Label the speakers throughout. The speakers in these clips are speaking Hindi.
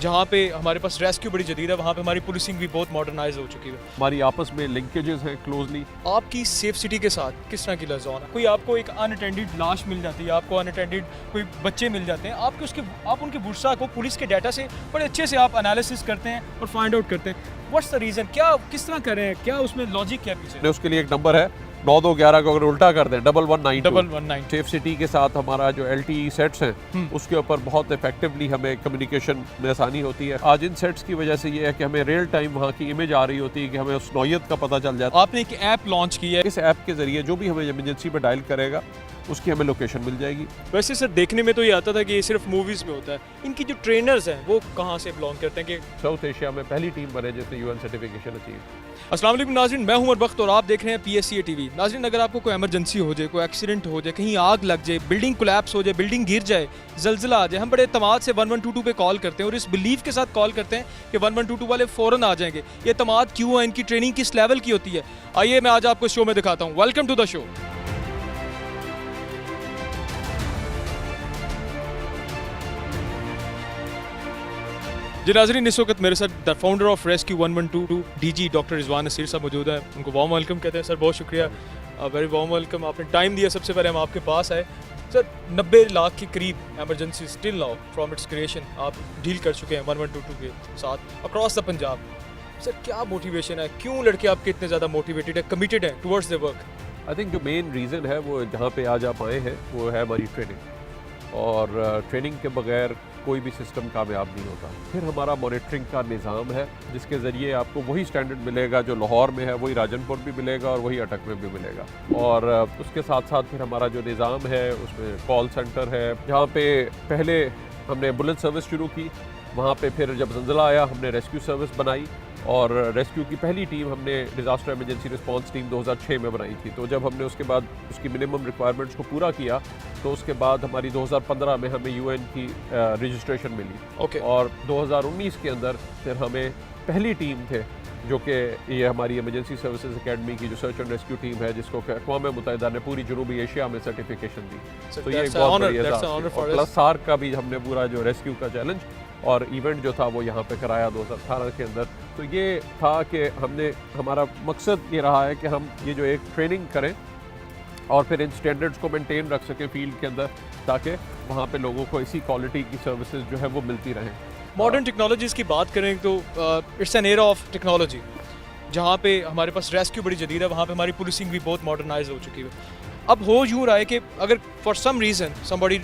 Speaker 1: जहाँ पे हमारे पास रेस्क्यू बड़ी जदीद है, वहाँ पे हमारी पुलिसिंग भी बहुत मॉडर्नाइज हो चुकी है।
Speaker 2: हमारी आपस में लिंकेजेस हैं क्लोजली।
Speaker 1: आपकी सेफ सिटी के साथ किस तरह की लाजॉन है? कोई आपको एक अनअटेंडेड लाश मिल जाती है, आपको अनअटेंडेड कोई बच्चे मिल जाते हैं, आप उनके बुरसा को पुलिस के डाटा से बड़े अच्छे से आप एनालिसिस करते हैं और फाइंड आउट करते हैं व्हाट्स द रीज़न, क्या किस तरह कर रहे हैं, क्या उसमें लॉजिक क्या पीछे?
Speaker 2: उसके लिए एक नंबर है 9211 को अगर उल्टा कर दें 1192
Speaker 1: 1192।
Speaker 2: सेफ सिटी के साथ हमारा जो LTE सेट्स हैं उसके ऊपर बहुत इफेक्टिवली हमें कम्युनिकेशन में आसानी होती है। आज इन सेट्स की वजह से ये है कि हमें रियल टाइम वहाँ की इमेज आ रही होती है कि हमें उस नौयत का पता चल जाता है।
Speaker 1: आपने एक ऐप लॉन्च की है,
Speaker 2: इस ऐप के जरिए जो भी हमें इमरजेंसी में डायल करेगा उसकी हमें लोकेशन मिल जाएगी।
Speaker 1: वैसे सर देखने में तो ये आता था कि ये सिर्फ मूवीज में होता है, इनकी जो ट्रेनर्स हैं वो कहाँ से बिलोंग करते हैं? कि
Speaker 2: साउथ एशिया में पहली टीम बने जिसने UN सर्टिफिकेशन अचीव।
Speaker 1: अस्सलाम वालेकुम नाज़रीन, मैं हूं उमर बख्त और आप देख रहे हैं PSCA TV। नाज़रीन, अगर आपको कोई इमरजेंसी हो जाए, कोई एक्सीडेंट हो जाए, कहीं आग लग जाए, बिल्डिंग कोलैप्स हो जाए, बिल्डिंग गिर जाए, जल्जला आ जाए, हम बड़े तमाद से 1122 पे कॉल करते हैं और इस बिलीफ के साथ कॉल करते हैं कि 1122 वाले फ़ौरन आ जाएंगे। ये तमाद क्यों है, इनकी ट्रेनिंग किस लेवल की होती है, आइए मैं आज आपको शो में दिखाता हूँ। Welcome to the show. जी नाज़रीन, इस वक्त मेरे साथ the founder of rescue 1122 DG doctor Rizwan Naseer साहब मौजूद है। उनको वार्म वेलकम कहते हैं। सर बहुत शुक्रिया, वेरी वार्म वेलकम, आपने टाइम दिया। सबसे पहले हम आपके पास आए। सर 90 लाख के करीब emergency still now from its creation आप डील कर चुके हैं 1122 के साथ अक्रॉस द पंजाब। सर क्या मोटिवेशन है, क्यों लड़के आपके इतने ज़्यादा मोटिवेटेड है, कमिटेड है towards the work?
Speaker 2: I think जो मेन रीज़न है वो जहाँ पे आज आप आए हैं वो है हमारी ट्रेनिंग, और ट्रेनिंग के बगैर कोई भी सिस्टम कामयाब नहीं होता। फिर हमारा मॉनिटरिंग का निज़ाम है जिसके ज़रिए आपको वही स्टैंडर्ड मिलेगा जो लाहौर में है, वही राजनपुर भी मिलेगा और वही अटक में भी मिलेगा। और उसके साथ साथ फिर हमारा जो निज़ाम है उसमें कॉल सेंटर है, जहाँ पे पहले हमने एम्बुलेंस सर्विस शुरू की, वहाँ पे फिर जब ज़ल्ज़ला आया हमने रेस्क्यू सर्विस बनाई, और रेस्क्यू की पहली टीम हमने डिज़ास्टर इमरजेंसी रिस्पांस टीम 2006 में बनाई थी। तो जब हमने उसके बाद उसकी मिनिमम रिक्वायरमेंट्स को पूरा किया तो उसके बाद हमारी 2015 में हमें UN की रजिस्ट्रेशन मिली। और 2019 के अंदर फिर हमें पहली टीम थे जो कि ये हमारी इमरजेंसी सर्विसेज एकेडमी की जो सर्च एंड रेस्क्यू टीम है, जिसको अक़वाम मुत्तहिदा ने पूरी जनूबी एशिया में सर्टिफिकेशन दी। तो ये एक बहुत बड़ी प्लस SARC का भी हमने पूरा जो रेस्क्यू का चैलेंज और इवेंट जो था वो यहाँ पे कराया 2018 के अंदर। तो ये था कि हमारा मकसद ये रहा है कि हम ये जो एक ट्रेनिंग करें और फिर इन स्टैंडर्ड्स को मेंटेन रख सकें फील्ड के अंदर, ताकि वहाँ पे लोगों को इसी क्वालिटी की सर्विसेज जो है वो मिलती रहें।
Speaker 1: मॉडर्न टेक्नोलॉजीज़ की बात करें तो it's an era of technology, जहाँ पे हमारे पास रेस्क्यू बड़ी जदीद है, वहाँ पे हमारी पुलिसिंग भी बहुत मॉडर्नाइज हो चुकी है। अब हो यूँ रहा है कि अगर फॉर सम रीज़न समबडी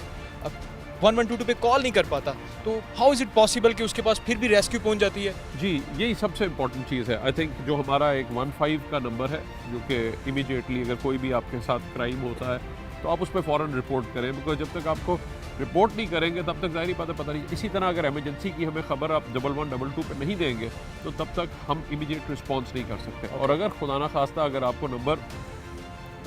Speaker 1: 1122 पे कॉल नहीं कर पाता तो हाउ इज़ इट पॉसिबल कि उसके पास फिर भी रेस्क्यू पहुंच जाती है? जी
Speaker 2: यही सबसे इम्पोर्टेंट चीज़ है। आई थिंक जो हमारा एक 15 का नंबर है जो कि इमीडिएटली अगर कोई भी आपके साथ क्राइम होता है तो आप उस पर फ़ौरन रिपोर्ट करें, बिकॉज जब तक आपको रिपोर्ट नहीं करेंगे तब तक ज़ाहिर बात है पता नहीं। इसी तरह अगर इमरजेंसी की हमें खबर आप 1122 पे नहीं देंगे तो तब तक हम इमीडिएट रिस्पॉन्स नहीं कर सकते। और अगर खुदा ना खास्ता अगर आपको नंबर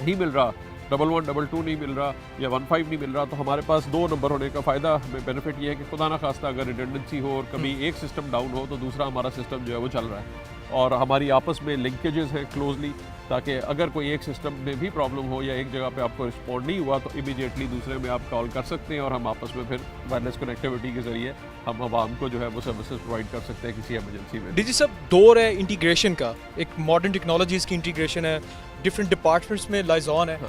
Speaker 2: नहीं मिल रहा, 1122 नहीं मिल रहा या 15 नहीं मिल रहा, तो हमारे पास 2 नंबर होने का फ़ायदा हमें बेनिफिट ये है कि खुदा ना खास्ता अगर रिडंडेंसी हो और कभी एक सिस्टम डाउन हो तो दूसरा हमारा सिस्टम जो है वो चल रहा है, और हमारी आपस में लिंकेजेस हैं क्लोजली, ताकि अगर कोई एक सिस्टम में भी प्रॉब्लम हो या एक जगह पे आपको रिस्पॉन्ड नहीं हुआ तो इमीडिएटली दूसरे में आप कॉल कर सकते हैं और हम आपस में फिर वायरलेस कनेक्टिविटी के जरिए हम आवाम को जो है वो सर्विसेज प्रोवाइड कर सकते हैं किसी इमरजेंसी में।
Speaker 1: डीजी साहब, दौर है इंटीग्रेशन का, एक मॉडर्न टेक्नोलॉजीज़ की इंटीग्रेशन है, डिफरेंट डिपार्टमेंट्स में लाइजॉन है।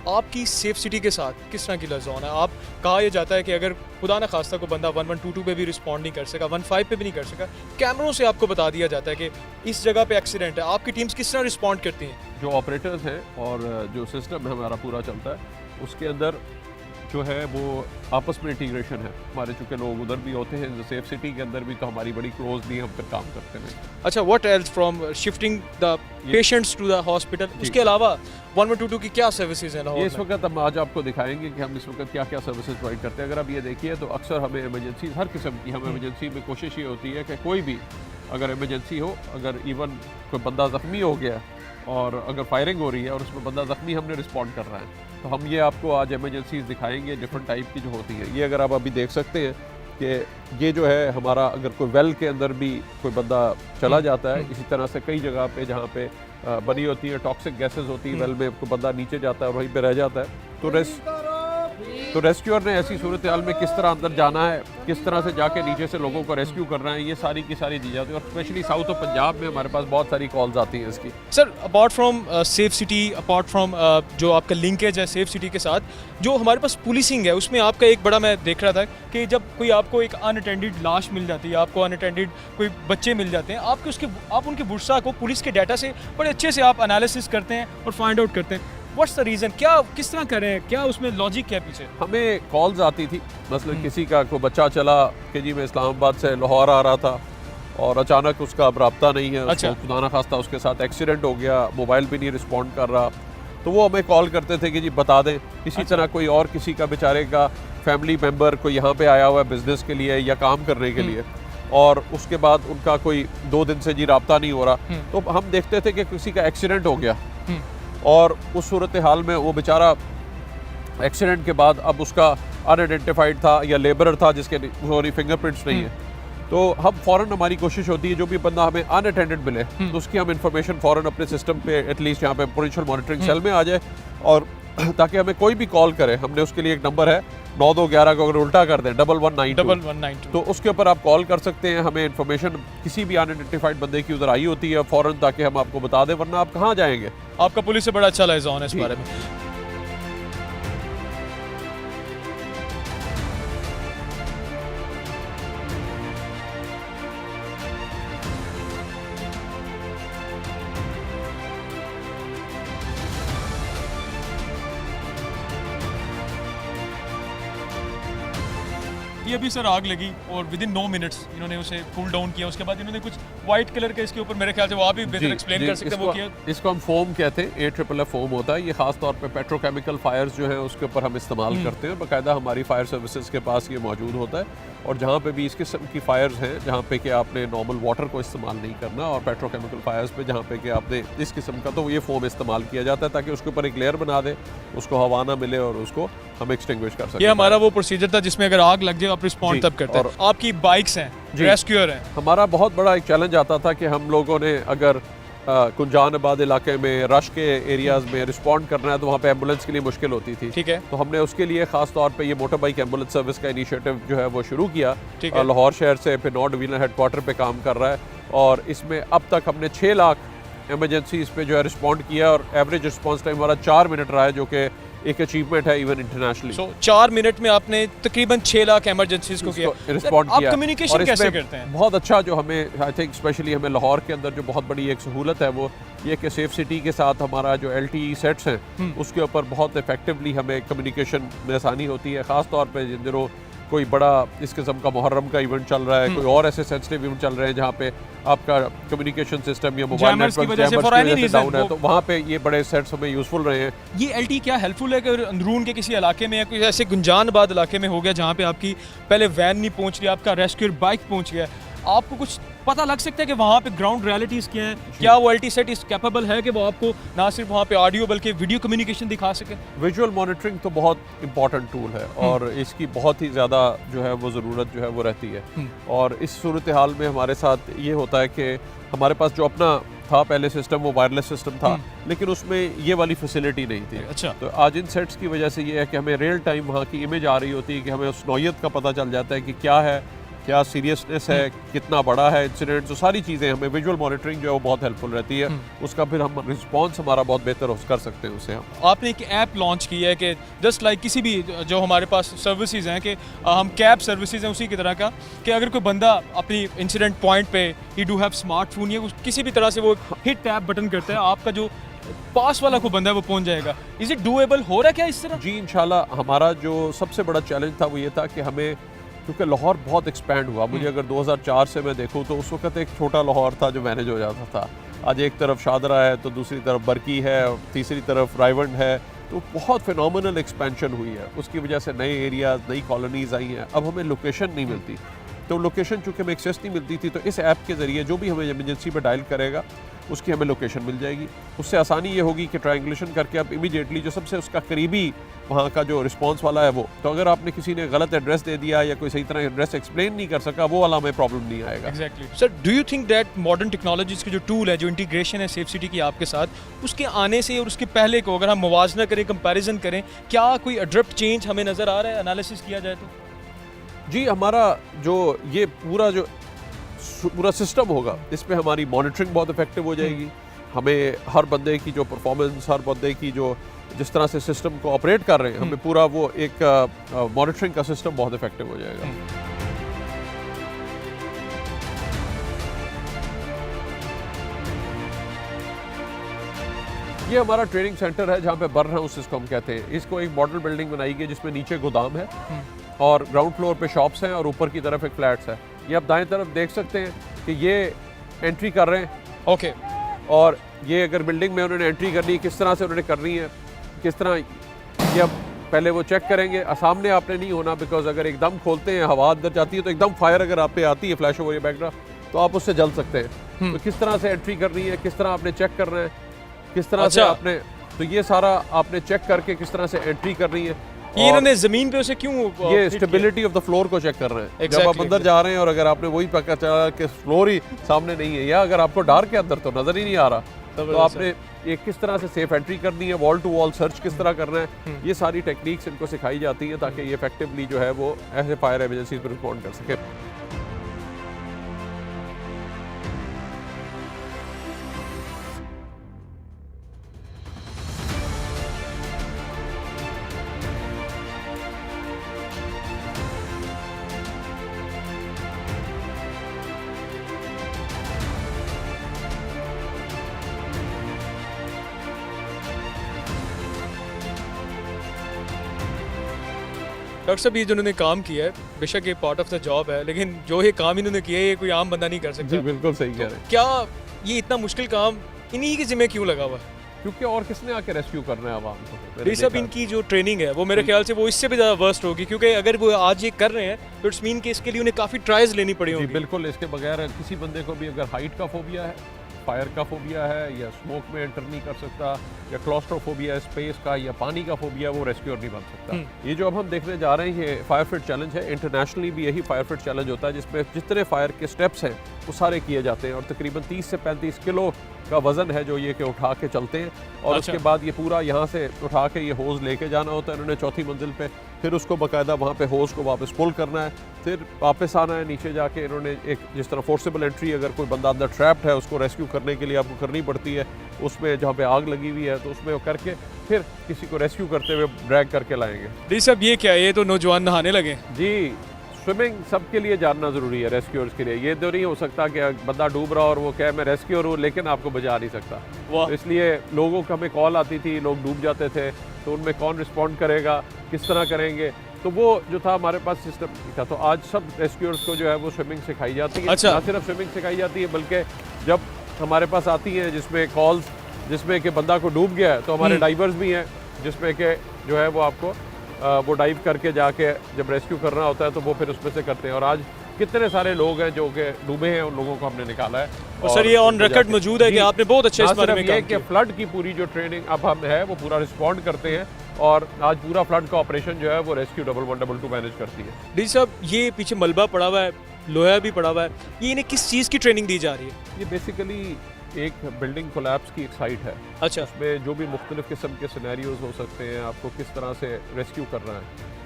Speaker 1: आपकी सेफ सिटी के साथ किस तरह की लाइजॉन है? आप कहा यह जाता है कि अगर खुदा न खास्ता को बंदा 1122 पे भी रिस्पॉन्ड नहीं कर सका, 15 पे भी नहीं कर सका, कैमरों से आपको बता दिया जाता है कि इस जगह पे एक्सीडेंट है, आपकी टीम्स किस तरह रिस्पॉन्ड करती हैं?
Speaker 2: जो ऑपरेटर्स हैं और जो सिस्टम हमारा पूरा चलता है उसके अंदर जो है वो आपस में इंटीग्रेशन है। हमारे चूँकि लोग उधर भी होते हैं सेफ सिटी के अंदर भी, तो हमारी बड़ी क्लोजली हम फिर काम करते हैं।
Speaker 1: अच्छा, what else from shifting the patients to the hospital, उसके अलावा 1122 की क्या सर्विसेज हैं लाहौर में?
Speaker 2: इस वक्त हम आज आपको दिखाएंगे कि हम इस वक्त क्या क्या सर्विसेज प्रोवाइड करते हैं। अगर आप ये देखिए तो अक्सर हमें इमरजेंसी हर किस्म की, हम इमरजेंसी में कोशिश ये होती है कि कोई भी अगर इमरजेंसी हो, अगर इवन कोई बंदा ज़ख्मी हो गया और अगर फायरिंग हो रही है और उसमें बंदा ज़ख्मी हमने रिस्पॉन्ड कर रहा है, तो हम ये आपको आज इमरजेंसीज दिखाएंगे डिफरेंट टाइप की जो होती है। ये अगर आप अभी देख सकते हैं कि ये जो है हमारा, अगर कोई वेल के अंदर भी कोई बंदा चला जाता है, इसी तरह से कई जगह पे जहाँ पे बनी होती है टॉक्सिक गैसेस होती है वेल में, कोई बंदा नीचे जाता है और वहीं पे रह जाता है, तो तो रेस्क्यूअर ने ऐसी सूरत हाल में किस तरह अंदर जाना है, किस तरह से जाके नीचे से लोगों को रेस्क्यू करना है, ये सारी की सारी दी जाती है। और स्पेशली साउथ ऑफ पंजाब में हमारे पास बहुत सारी कॉल्स आती हैं इसकी।
Speaker 1: Sir apart from safe city, apart from जो आपका लिंकेज है सेफ सिटी के साथ, जो हमारे पास पुलिसिंग है उसमें आपका एक बड़ा, मैं देख रहा था कि जब कोई आपको एक अनअटेंडेड लाश मिल जाती है, आपको अनअटेंडेड कोई बच्चे मिल जाते हैं, आप उनके बुरसा को पुलिस के डाटा से बड़े अच्छे से आप एनालिसिस करते हैं और फाइंड आउट करते हैं। व्हाट्स द रीज़न, क्या किस तरह करें, क्या उसमें लॉजिक क्या पीछे?
Speaker 2: हमें कॉल्स आती थी, मसलन किसी का कोई बच्चा चला कि जी मैं इस्लामाबाद से लाहौर आ रहा था और अचानक उसका अब रब्ता नहीं है,
Speaker 1: अच्छा।
Speaker 2: उसको खुदा न खास्ता उसके साथ एक्सीडेंट हो गया, मोबाइल भी नहीं रिस्पॉन्ड कर रहा, तो वो हमें कॉल करते थे कि जी बता दें। इसी
Speaker 1: अच्छा।
Speaker 2: तरह कोई और किसी का बेचारे का फैमिली मेम्बर कोई यहाँ पे आया हुआ है बिजनेस के लिए या काम करने के लिए, और उसके बाद उनका कोई 2 दिन से जी रब्ता नहीं हो रहा, तो हम देखते थे कि किसी का एक्सीडेंट हो गया और उस सूरत हाल में वो बेचारा एक्सीडेंट के बाद अब उसका अनआइडेंटिफाइड था या लेबरर था जिसके सॉरी फिंगरप्रिंट्स नहीं है, तो हम फ़ौरन हमारी कोशिश होती है जो भी बंदा हमें अनअटेंडेड मिले तो उसकी हम इंफॉर्मेशन फ़ौरन अपने सिस्टम पे एटलीस्ट यहाँ पे पोटेंशियल मॉनिटरिंग सेल में आ जाए, और ताकि हमें कोई भी कॉल करे, हमने उसके लिए एक नंबर है 9211 को अगर उल्टा कर दें 1192 तो उसके ऊपर आप कॉल कर सकते हैं। हमें इन्फॉर्मेशन किसी भी अनआइडेंटिफाइड बंदे की उधर आई होती है फ़ौरन, ताकि हम आपको बता दें, वरना आप कहाँ जाएंगे।
Speaker 1: आपका पुलिस से बड़ा अच्छा लाइज़ॉन है इस बारे में। ये अभी सर आग लगी और विद इन 9 मिनट्स इन्होंने उसे कूल डाउन किया, उसके बाद इन्होंने कुछ वाइट कलर के इसके ऊपर, मेरे ख्याल से वो आप भी बेहतर एक्सप्लेन कर सकते हैं वो किया।
Speaker 2: इसको हम फोम कहते हैं, AFFF फोम होता है। ये खास तौर पे पेट्रोकेमिकल फायर्स जो है उसके ऊपर हम इस्तेमाल करते हैं, बाकायदा हमारी फायर सर्विसेज के पास ये मौजूद होता है। और जहाँ पे भी इस किस्म की फायर्स हैं जहाँ पे कि आपने नॉर्मल वाटर को इस्तेमाल नहीं करना, और पेट्रोकेमिकल फायर्स पे जहाँ पे कि आपने इस किस्म का, तो ये फोम इस्तेमाल किया जाता है ताकि उसके ऊपर एक लेयर बना दे, उसको हवा ना मिले और उसको हम एक्सटिंग्विश कर सकें।
Speaker 1: ये हमारा वो प्रोसीजर था जिसमें अगर आग लग जाए आप रिस्पॉन्ड तब करते हैं। आपकी बाइक्स हैं, रेस्क्यूअर हैं।
Speaker 2: हमारा बहुत बड़ा एक चैलेंज आता था कि हम लोगों ने अगर कुंजानाबाद इलाके में रश के एरियाज में रिस्पॉन्ड करना है तो वहाँ पे एम्बुलेंस के लिए मुश्किल होती थी।
Speaker 1: ठीक है।
Speaker 2: तो हमने उसके लिए खास तौर पे ये मोटर बाइक एम्बुलेंस सर्विस का इनिशिएटिव जो है वो शुरू किया। लाहौर शहर से फिनॉर डिवीजनल हेडक्वार्टर पे काम कर रहा है, और इसमें अब तक हमने 6 लाख एमरजेंसी इस पे जो है रिस्पॉन्ड किया, और एवरेज रिस्पॉन्स टाइम हमारा 4 मिनट रहा है, जो कि एक अचीवमेंट है इवन इंटरनेशनली।
Speaker 1: 4 मिनट में आपने तकरीबन 6 लाख एमरजेंसीज को किया,
Speaker 2: रिस्पॉन्ड किया।
Speaker 1: आप कम्युनिकेशन कैसे करते हैं?
Speaker 2: बहुत अच्छा, जो हमें आई थिंक स्पेशली हमें लाहौर के अंदर जो बहुत बड़ी एक सहूलत है वो ये कि सेफ सिटी के साथ हमारा जो LTE सेट्स हैं उसके ऊपर बहुत इफेक्टिवली हमें कम्युनिकेशन में आसानी होती है। ख़ास तौर पर जिन दिनों कोई बड़ा इस किस्म का मुहर्रम का इवेंट चल रहा है, कोई और ऐसे सेंसिटिव इवेंट चल रहे हैं जहाँ पे आपका कम्युनिकेशन सिस्टम या मोबाइल नेटवर्क डाउन है, तो वहाँ पे ये बड़े सेट्स हमें यूजफुल रहे हैं।
Speaker 1: ये LTE क्या हेल्पफुल है कि अंदरून के किसी इलाके में या कोई ऐसे गुंजानाबाद इलाके में हो गया जहाँ पे आपकी पहले वैन नहीं पहुँच रही, आपका रेस्क्यूअर बाइक पहुँच गया, आपको कुछ पता लग सकता है कि वहाँ पे ग्राउंड रियलिटीज़ क्या हैं? क्या वो LTE सेट इस कैपेबल है कि वो आपको ना सिर्फ वहाँ पे ऑडियो बल्कि वीडियो कम्युनिकेशन दिखा सके?
Speaker 2: विजुअल मॉनिटरिंग तो बहुत इंपॉर्टेंट टूल है और इसकी बहुत ही ज़्यादा जो है वो ज़रूरत जो है वो रहती है। और इस सूरत हाल में हमारे साथ ये होता है कि हमारे पास जो अपना था पहले सिस्टम वो वायरलेस सिस्टम था, लेकिन उसमें ये वाली फैसिलिटी नहीं थी।
Speaker 1: अच्छा।
Speaker 2: तो आज इन सेट्स की वजह से ये है कि हमें रियल टाइम वहाँ की इमेज आ रही होती है कि हमें उस नौयत का पता चल जाता है कि क्या है, क्या सीरियसनेस है, कितना बड़ा है इंसिडेंट, तो सारी चीज़ें हमें विजुअल मॉनिटरिंग जो है वो बहुत हेल्पफुल रहती है। उसका फिर हम रिस्पॉन्स हमारा बहुत बेहतर कर सकते हैं उससे। हम
Speaker 1: आपने एक ऐप लॉन्च की है कि जस्ट लाइक किसी भी जो हमारे पास सर्विसेज हैं कि हम कैब सर्विसेज हैं उसी की तरह का, कि अगर कोई बंदा अपनी इंसिडेंट पॉइंट पे ही डू हैव स्मार्टफोन या किसी भी तरह से वो हिट टैप बटन करता है, आपका जो पास वाला को बंदा है वो पहुंच जाएगा। इज इट डूएबल, हो रहा क्या इस तरह?
Speaker 2: जी इंशाल्लाह। हमारा जो सबसे बड़ा चैलेंज था वो ये था कि हमें, क्योंकि लाहौर बहुत एक्सपैंड हुआ, मुझे अगर 2004 से मैं देखूं तो उस वक्त एक छोटा लाहौर था जो मैनेज हो जाता था। आज एक तरफ शादरा है तो दूसरी तरफ बरकी है, तीसरी तरफ रायवंड है, तो बहुत फिनोमिनल एक्सपेंशन हुई है। उसकी वजह से नए एरियाज, नई कॉलोनीज आई हैं। अब हमें लोकेशन नहीं मिलती, तो लोकेशन चूँकि हमें एक्सेस नहीं मिलती थी, तो इस ऐप के ज़रिए जो भी हमें इमरजेंसी में डायल करेगा उसकी हमें लोकेशन मिल जाएगी। उससे आसानी ये होगी कि ट्रायंगुलेशन करके आप इमीडिएटली जो सबसे उसका करीबी वहाँ का जो रिस्पॉन्स वाला है वो, तो अगर आपने किसी ने गलत एड्रेस दे दिया या कोई सही तरह एड्रेस एक्सप्लेन नहीं कर सका, वो वाला हमें प्रॉब्लम नहीं आएगा।
Speaker 1: Exactly sir, do you think that modern technologies के जो टूल है, जो इंटीग्रेशन है सेफ सिटी की आपके साथ, उसके आने से और उसके पहले को अगर हम मुवाजना करें, कंपैरिजन करें, क्या कोई अब्रप्ट चेंज हमें नज़र आ रहा है एनालिसिस किया जाए तो?
Speaker 2: जी, हमारा जो ये पूरा सिस्टम होगा, इस पे हमारी मॉनिटरिंग बहुत इफेक्टिव हो जाएगी। हमें हर बंदे की जो परफॉर्मेंस, हर बंदे की जो जिस तरह से सिस्टम को ऑपरेट कर रहे हैं, हमें पूरा वो एक मॉनिटरिंग का सिस्टम बहुत इफेक्टिव हो जाएगा। ये हमारा ट्रेनिंग सेंटर है जहाँ पे बर्न हाउस इसको हम कहते हैं। इसको एक मॉडल बिल्डिंग बनाई गई जिसमें नीचे गोदाम है और ग्राउंड फ्लोर पे शॉप्स हैं और ऊपर की तरफ एक फ्लैट्स है। ये आप दाएं तरफ देख सकते हैं कि ये एंट्री कर रहे हैं।
Speaker 1: ओके।
Speaker 2: और ये अगर बिल्डिंग में उन्होंने एंट्री करनी है, किस तरह से उन्होंने करनी है, किस तरह, ये अब पहले वो चेक करेंगे। सामने आपने नहीं होना, बिकॉज अगर एकदम खोलते हैं, हवा अंदर जाती है तो एकदम फायर अगर आप पे आती है, फ्लैश ओवर बैकड्रॉप, तो आप उससे जल सकते हैं। तो किस तरह से एंट्री करनी है, किस तरह आपने चेक करना है, किस तरह से आपने, तो ये सारा आपने चेक करके किस तरह से एंट्री करनी है।
Speaker 1: ये इन्होंने जमीन पे उसे क्यों
Speaker 2: ये स्टेबिलिटी ऑफ द फ्लोर को चेक कर रहे हैं। जब आप अंदर जा रहे हैं और अगर आपने वही पता चला कि फ्लोर ही सामने नहीं है, या अगर आपको डार्क के अंदर तो नजर ही नहीं आ रहा, तो आपने ये किस तरह से सेफ एंट्री करनी है, वॉल टू वॉल सर्च किस तरह करना है, ये सारी टेक्निक्स इनको सिखाई जाती है ताकि ये इफेक्टिवली जो है वो ऐसे फायर एमरजेंसी पर रिस्पॉन्ड कर सके।
Speaker 1: डॉक्टर साहब, ये जो इन्होंने काम किया है, बेशक ये पार्ट ऑफ द जॉब है, लेकिन जो ये काम इन्होंने किया है, ये कोई आम बंदा नहीं कर सकता।
Speaker 2: जी बिल्कुल सही कह रहे हैं।
Speaker 1: क्या ये इतना मुश्किल काम इन्हीं के जिम्मे क्यों लगा हुआ है?
Speaker 2: क्योंकि और किसने आके रेस्क्यू करना है आवाम को।
Speaker 1: ये सब इनकी जो ट्रेनिंग है वो मेरे ख्याल से वो इससे भी ज़्यादा वर्स्ट होगी, क्योंकि अगर वो आज ये कर रहे हैं तो इट्स मीन कि इसके लिए उन्हें काफ़ी ट्रायल्स लेनी पड़ी होगी।
Speaker 2: बिल्कुल, इसके बगैर किसी बंदे को भी अगर हाइट का फोबिया है, फायर का फोबिया है, या स्मोक में एंटर नहीं कर सकता, या क्लॉस्ट्रोफोबिया है स्पेस का, या पानी का फोबिया, वो रेस्क्यूअर नहीं बन सकता। ये जो अब हम देखने जा रहे हैं, ये फायर फिट चैलेंज है। इंटरनेशनली भी यही फायर फिट चैलेंज होता है जिसमें जितने फायर के स्टेप्स हैं वो सारे किए जाते हैं, और तकरीबन 30 से 35 किलो का वजन है जो ये के उठा के चलते हैं। और उसके बाद ये पूरा यहाँ से उठा के ये होज़ लेके जाना होता है इन्होंने चौथी मंजिल पे, फिर उसको बाकायदा वहाँ पे होज़ को वापस पुल करना है, फिर वापस आना है नीचे जाके। इन्होंने एक जिस तरह फोर्सेबल एंट्री, अगर कोई बंदा अंदर ट्रैप्ड है उसको रेस्क्यू करने के लिए आपको करनी पड़ती है, उसमें जहाँ पे आग लगी हुई है तो उसमें वो करके फिर किसी को रेस्क्यू करते हुए ड्रैग करके लाएंगे।
Speaker 1: जी साहब, ये क्या है? ये तो नौजवान नहाने लगे।
Speaker 2: जी, स्विमिंग सबके लिए जानना ज़रूरी है रेस्क्यूअर्स के लिए। ये तो नहीं हो सकता कि बंदा डूब रहा और वो कहे मैं रेस्क्यूअर हूँ लेकिन आपको बचा नहीं सकता। तो इसलिए लोगों को हमें कॉल आती थी, लोग डूब जाते थे, तो उनमें कौन रिस्पॉन्ड करेगा, किस तरह करेंगे, तो वो जो था हमारे पास सिस्टम था। तो आज सब रेस्क्यूअर्स को जो है वो स्विमिंग सिखाई जाती है।
Speaker 1: अच्छा।
Speaker 2: ना सिर्फ स्विमिंग सिखाई जाती है बल्कि जब हमारे पास आती है जिसमें कॉल्स जिसमें कि बंदा को डूब गया है, तो हमारे डाइवर्स भी हैं जिसमें कि जो है वो आपको वो डाइव करके जाके जब रेस्क्यू करना होता है तो वो फिर उसमें से करते हैं। और आज कितने सारे लोग हैं जो कि डूबे हैं, उन लोगों को हमने निकाला है।
Speaker 1: और सर, ये ऑन रिकॉर्ड मौजूद है कि आपने बहुत अच्छे इस बारे में काम किया।
Speaker 2: फ्लड की पूरी जो ट्रेनिंग अब हम है वो पूरा रिस्पॉन्ड करते हैं, और आज पूरा फ्लड का ऑपरेशन जो है वो रेस्क्यू 11122 मैनेज करती है।
Speaker 1: डी साहब, ये पीछे मलबा पड़ा हुआ है, लोहा भी पड़ा हुआ है, ये इन्हें किस चीज़ की ट्रेनिंग दी जा रही है?
Speaker 2: ये बेसिकली एक बिल्डिंग कोलैप्स की एक साइट है।
Speaker 1: अच्छा।
Speaker 2: उसमें जो भी मुख्तलिफ किस्म के सिनेरियोज हो सकते हैं, आपको किस तरह से रेस्क्यू करना है,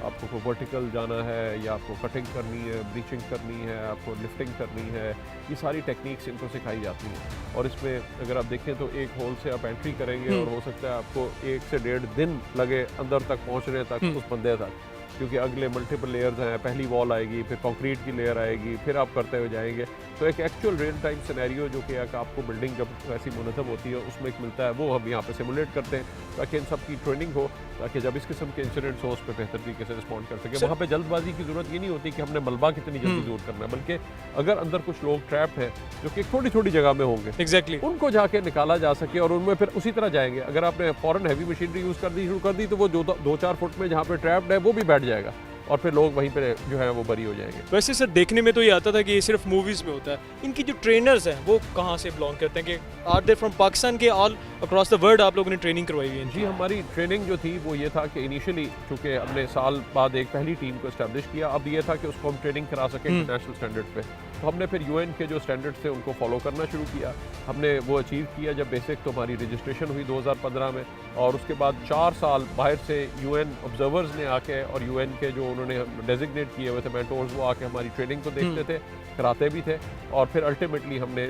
Speaker 2: आपको कोई वर्टिकल जाना है या आपको कटिंग करनी है, ब्रीचिंग करनी है, आपको लिफ्टिंग करनी है, ये सारी टेक्निक्स इनको सिखाई जाती हैं। और इसमें अगर आप देखें तो एक होल से आप एंट्री करेंगे और हो सकता है आपको 1 से 1.5 दिन लगे अंदर तक पहुंचने तक, उस बंदे तक, क्योंकि अगले मल्टीपल लेयर्स हैं। पहली वॉल आएगी, फिर कंक्रीट की लेयर आएगी, फिर आप करते हुए जाएंगे। तो एक एक्चुअल रियल टाइम सिनेरियो जो कि आपको बिल्डिंग जब ऐसी मुनज़्ज़म होती है उसमें एक मिलता है, वो हम यहाँ पे सिमुलेट करते हैं ताकि इन सब की ट्रेनिंग हो, ताकि जब इस किस्म के इंसिडेंट्स हो उस पर बेहतर तरीके से रिस्पॉन्ड कर सके। वहाँ पे जल्दबाजी की जरूरत ये नहीं होती कि हमने मलबा कितनी जल्दी दूर करना है, बल्कि अगर अंदर कुछ लोग ट्रैप हैं जो कि छोटी छोटी जगह में होंगे,
Speaker 1: एग्जैक्टली,
Speaker 2: उनको जाके निकाला जा सके और उनमें फिर उसी तरह जाएंगे। अगर आपने फॉरन हैवी मशीनरी यूज़ कर दी शुरू कर दी तो वो 2-4 फुट में जहाँ पे ट्रैप्ड है वो भी बैठ जाएगा। और फिर लोग वहीं पे जो है वो बरी हो जाएंगे।
Speaker 1: वैसे सर देखने में तो ये आता था कि ये सिर्फ मूवीज़ में होता है, इनकी जो ट्रेनर्स हैं वो कहाँ से बिलोंग करते हैं, कि आर दे फ्रॉम पाकिस्तान के ऑल अक्रॉस द वर्ल्ड आप लोगों ने ट्रेनिंग करवाई हुई है
Speaker 2: जी, हमारी ट्रेनिंग जो थी वो ये था कि इनिशियली चूँकि हमने साल बाद एक पहली टीम को इस्टेब्लिश किया, अब ये था कि उसको हम ट्रेनिंग करा सकें इंटरनेशनल स्टैंडर्ड पे, तो हमने फिर यूएन के जो स्टैंडर्ड्स थे उनको फॉलो करना शुरू किया। हमने वो अचीव किया जब बेसिक तो हमारी रजिस्ट्रेशन हुई 2015 में, और उसके बाद 4 साल बाहर से यूएन ऑब्जर्वर्स ने आके और यूएन के जो उन्होंने डेजिग्नेट किए हुए थे मेंटोर्स, वो आके हमारी ट्रेनिंग को देखते थे, कराते भी थे, और फिर अल्टीमेटली हमने।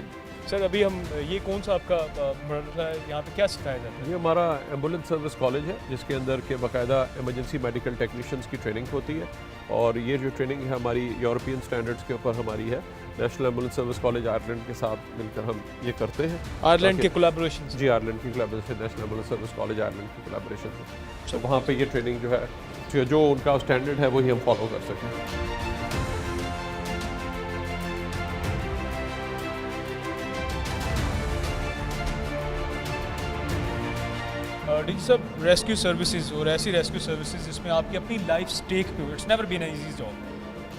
Speaker 1: सर अभी हम ये कौन सा आपका मदरसा है, यहाँ पे क्या सिखाया जाता है?
Speaker 2: ये हमारा एम्बुलेंस सर्विस कॉलेज है जिसके अंदर के बाकायदा इमरजेंसी मेडिकल टेक्नीशियंस की ट्रेनिंग होती है, और ये जो ट्रेनिंग है हमारी यूरोपियन स्टैंडर्ड्स के ऊपर हमारी है। National ambulance service college Ireland के साथ मिलकर हम ये करते हैं।
Speaker 1: आयरलैंड के कोलैबोरेशन?
Speaker 2: जी, आयरलैंड की collaboration, national ambulance service college Ireland की कोलैबोरेशन है, तो वहाँ पे ये ट्रेनिंग जो है जो उनका स्टैंडर्ड है वही हम फॉलो कर सकें।
Speaker 1: डी सब रेस्क्यू सर्विसेज और ऐसी रेस्क्यू सर्विसेज जिसमें आपकी अपनी लाइफ स्टेक पे हो, it's never been easy job,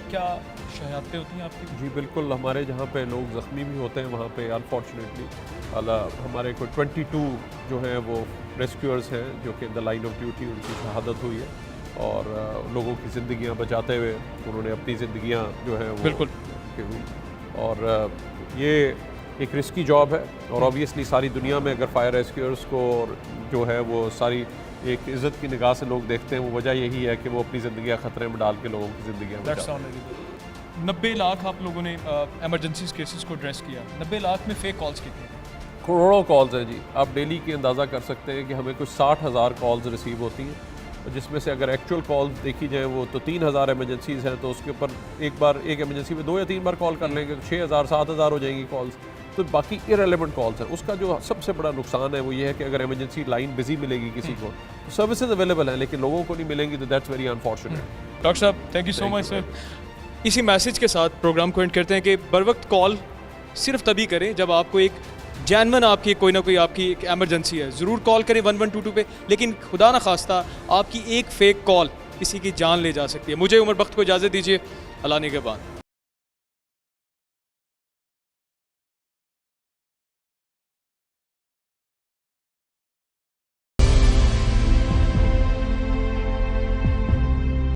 Speaker 1: क्या शहादतें होती हैं आपकी?
Speaker 2: जी बिल्कुल, हमारे जहाँ पे लोग ज़ख्मी भी होते हैं वहाँ पे अनफॉर्चुनेटली हमारे को 22 जो हैं वो रेस्क्यूअर्स हैं जो कि in the line of duty उनकी शहादत हुई है, और लोगों की ज़िंदगियाँ बचाते हुए उन्होंने अपनी ज़िंदगियाँ जो हैं वो
Speaker 1: बिल्कुल
Speaker 2: हुई। और ये एक रिस्की जॉब है, और ऑब्वियसली सारी दुनिया में अगर फायर रेस्क्यूअर्स को जो है वो सारी एक इज़्ज़त की निगाह से लोग देखते हैं, वो वजह यही है कि वो अपनी ज़िंदगियाँ ख़तरे में डाल के लोगों की ज़िंदगियाँ बचाते हैं।
Speaker 1: 90 लाख आप लोगों ने एमरजेंसी केसेस को एड्रेस किया, 90 लाख में फेक कॉल्स कितने थे?
Speaker 2: करोड़ों कॉल्स हैं जी, आप डेली की अंदाज़ा कर सकते हैं कि हमें कुछ 60,000 कॉल्स रिसीव होती हैं, जिसमें से अगर एक्चुअल कॉल्स देखी जाए वो तो 3,000 एमरजेंसीज़ हैं, तो उसके ऊपर एक बार एक एमरजेंसी में 2 या 3 बार कॉल कर लेंगे तो 6,000 7,000 हो जाएंगी कॉल्स, तो बाकी इररिलेवेंट कॉल्स हैं। उसका जो सबसे बड़ा नुकसान है वो ये है कि अगर इमरजेंसी लाइन बिजी मिलेगी किसी को तो सर्विसेज अवेलेबल हैं, लेकिन लोगों को नहीं मिलेंगी, तो दैट्स वेरी अनफॉर्चुनेट।
Speaker 1: डॉक्टर साहब thank you so much sir. इसी मैसेज के साथ प्रोग्राम को एंड करते हैं कि बर वक्त कॉल सिर्फ तभी करें जब आपको एक जानवन आपकी कोई ना कोई आपकी एक एमरजेंसी है, ज़रूर कॉल करें 1122 पे, लेकिन खुदा ना खास्ता आपकी एक फ़ेक कॉल किसी की जान ले जा सकती है। मुझे उमर बख्त को इजाज़त दीजिए, अल्लाह निगहबान।